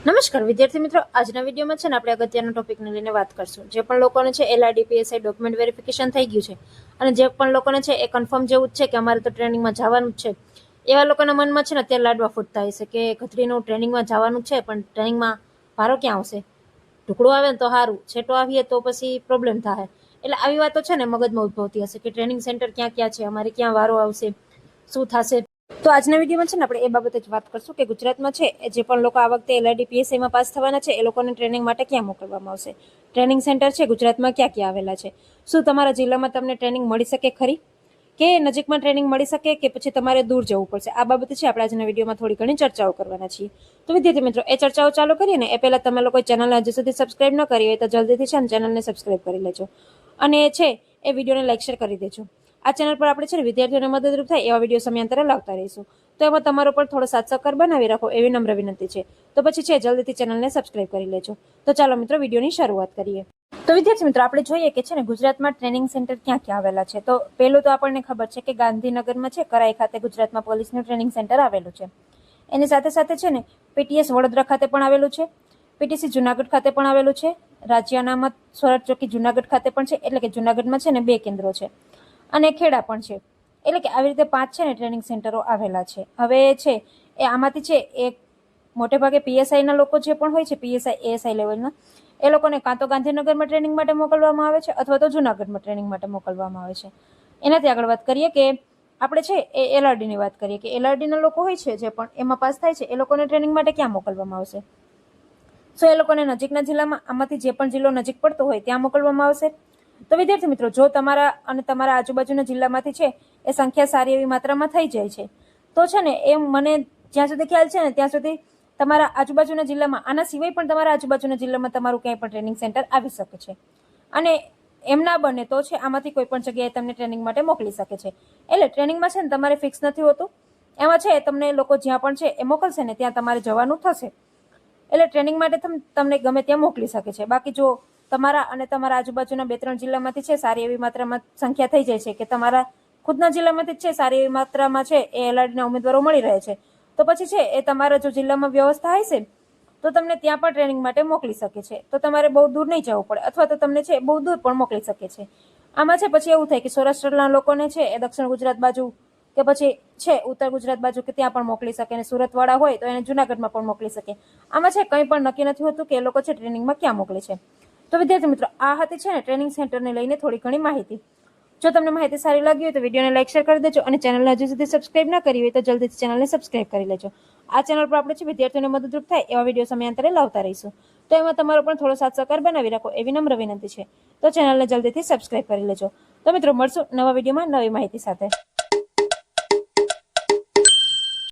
નમસ્કાર વિદ્યાર્થી મિત્રો, આજના વિડીયોમાં છે ને આપણે અગત્યના ટોપિકને લઈને વાત કરશું. જે પણ લોકોને છે LRDPSI ડોક્યુમેન્ટ વેરિફિકેશન થઈ ગયું છે અને જે પણ લોકોને છે એ કન્ફર્મ જેવું જ છે કે અમારે તો ટ્રેનિંગમાં જવાનું જ છે, એવા લોકોના મનમાં છે ને અત્યારે લાડવા ફૂટતા હશે કે ગધડીનું ટ્રેનિંગમાં જવાનું છે પણ ટ્રેનિંગમાં ભારો ક્યાં આવશે, ઢુકડો આવે ને તો સારું, છેટો આવીએ તો પછી પ્રોબ્લેમ થાય. એટલે આવી વાતો છે ને મગજમાં ઉદ્ભવતી હશે કે ટ્રેનિંગ સેન્ટર ક્યાં ક્યાં છે, અમારે ક્યાં વારો આવશે, શું થશે. તો આજના વિડીયોમાં છે ને આપણે એ બાબતે જ વાત કરશું કે ગુજરાતમાં છે જે પણ લોકો આ વખતે LRDPSIમાં પાસ થવાના છે એ લોકોને ટ્રેનિંગ માટે ક્યાં મોકલવામાં આવશે, ટ્રેનિંગ સેન્ટર છે ગુજરાતમાં ક્યાં ક્યાં આવેલા છે, શું તમારા જિલ્લામાં તમને ટ્રેનિંગ મળી શકે ખરી કે નજીકમાં ટ્રેનિંગ મળી શકે કે પછી તમારે દૂર જવું પડશે. આ બાબતે છે આપણે આજના વિડીયોમાં થોડી ઘણી ચર્ચાઓ કરવાના છીએ. તો વિદ્યાર્થી મિત્રો, એ ચર્ચાઓ ચાલુ કરીએ ને એ પહેલા તમે લોકો ચેનલને હજુ સુધી સબસ્ક્રાઇબ ન કરી હોય તો જલ્દીથી છે ને ચેનલને સબસ્ક્રાઇબ કરી લેજો અને છે એ વિડીયોને લાઈક શેર કરી દેજો. આ ચેનલ પર આપણે છે ને વિદ્યાર્થીઓને મદદરૂપ થાય એવા વિડીયો સમયાંતરે લાવતા રહીશું. તો એમાં તમારો પણ થોડો સાથ સહકાર બનાવી રાખો એવી નમ્ર વિનંતી છે. તો પછી છે જલ્દીથી ચેનલને સબસ્ક્રાઇબ કરી લેજો. તો ચાલો મિત્રો વિડીયોની શરૂઆત કરીએ. તો વિદ્યાર્થી મિત્રો, આપણે જોઈએ કે છે ને ગુજરાતમાં ટ્રેનિંગ સેન્ટર ક્યાં ક્યાં આવેલા છે. તો પહેલું તો આપણને ખબર છે કે ગાંધીનગરમાં છે કરાઈ ખાતે ગુજરાતમાં પોલીસનું ટ્રેનિંગ સેન્ટર આવેલું છે. એની સાથે સાથે છે ને PTS વડોદરા ખાતે પણ આવેલું છે, PTC જુનાગઢ ખાતે પણ આવેલું છે, રાજ્ય અનામત સ્વરાજ ચોકી જુનાગઢ ખાતે પણ છે, એટલે કે જુનાગઢમાં છે ને 2 કેન્દ્રો છે અને ખેડા પણ છે. એટલે કે આવી રીતે 5 છે ને ટ્રેનિંગ સેન્ટરો આવેલા છે. હવે છે એ આમાંથી છે એક મોટે ભાગે PSI ના લોકો જે પણ હોય છે, PSI ASI લેવલના, એ લોકોને કાં તો ગાંધીનગરમાં ટ્રેનિંગ માટે મોકલવામાં આવે છે અથવા તો જુનાગઢમાં ટ્રેનિંગ માટે મોકલવામાં આવે છે. એનાથી આગળ વાત કરીએ કે આપણે છે એ LRD ની વાત કરીએ કે LRD ના લોકો હોય છે જે પણ એમાં પાસ થાય છે એ લોકોને ટ્રેનિંગ માટે ક્યાં મોકલવામાં આવશે. સો એ લોકોને નજીકના જિલ્લામાં આમાંથી જે પણ જિલ્લો નજીક પડતો હોય ત્યાં મોકલવામાં આવશે. તો વિદ્યાર્થી મિત્રો, જો તમારા અને તમારા આજુબાજુના જિલ્લામાંથી છે એ સંખ્યા સારી એવી માત્રામાં થઈ જાય છે તો છે ને એ મને જ્યાં સુધી ખ્યાલ છે ને ત્યાં સુધી તમારા આજુબાજુના જિલ્લામાં આના સિવાય પણ તમારા આજુબાજુના જિલ્લામાં તમારું ક્યાંય પણ ટ્રેનિંગ સેન્ટર આવી શકે છે. અને એમ ના બને તો છે આમાંથી કોઈ પણ જગ્યાએ તમને ટ્રેનિંગ માટે મોકલી શકે છે. એટલે ટ્રેનિંગમાં છે ને તમારે ફિક્સ નથી હોતું, એમાં છે તમને લોકો જ્યાં પણ છે એ મોકલશે ને ત્યાં તમારે જવાનું થશે. એટલે ટ્રેનિંગ માટે તમને ગમે ત્યાં મોકલી શકે છે. બાકી જો તમારા અને તમારા આજુબાજુના 2-3 જિલ્લામાંથી છે સારી એવી માત્રામાં સંખ્યા થઈ જાય છે કે તમારા ખુદના જિલ્લામાંથી જ છે સારી એવી માત્રામાં છે એ LRDના ઉમેદવારો મળી રહે છે, તો પછી છે એ તમારા જો જિલ્લામાં વ્યવસ્થા હશે તો તમને ત્યાં પણ ટ્રેનિંગ માટે મોકલી શકે છે. તો તમારે બહુ દૂર નહીં જવું પડે અથવા તો તમને છે બહુ દૂર પણ મોકલી શકે છે. આમાં છે પછી એવું થાય કે સૌરાષ્ટ્રના લોકોને છે એ દક્ષિણ ગુજરાત બાજુ કે પછી છે ઉત્તર ગુજરાત બાજુ કે ત્યાં પણ મોકલી શકે, અને સુરતવાળા હોય તો એને જુનાગઢમાં પણ મોકલી શકે. આમાં છે કંઈ પણ નક્કી નથી હોતું કે એ લોકો છે ટ્રેનિંગમાં ક્યાં મોકલે છે. તો વિદ્યાર્થી મિત્રો, આ હતી છે ને ટ્રેનિંગ સેન્ટરને લઈને થોડી ઘણી માહિતી. જો તમને માહિતી સારી લાગી હોય તો વિડીયોને લાઈક શેર કરી દેજો અને ચેનલને હજુ સુધી સબસ્ક્રાઇબ ના કરી હોય તો જલ્દીથી ચેનલને સબસ્ક્રાઇબ કરી લેજો. આ ચેનલ પર આપણે છે વિદ્યાર્થીઓને મદદરૂપ થાય એવા વિડીયો સમયાંતરે લાવતા રહીશું. તો એમાં તમારો પણ થોડો સાથ સહકાર બનાવી રાખો એવી નમ્ર વિનંતી છે. તો ચેનલને જલ્દીથી સબસ્ક્રાઇબ કરી લેજો. તો મિત્રો મળશું નવા વિડીયોમાં નવી માહિતી સાથે.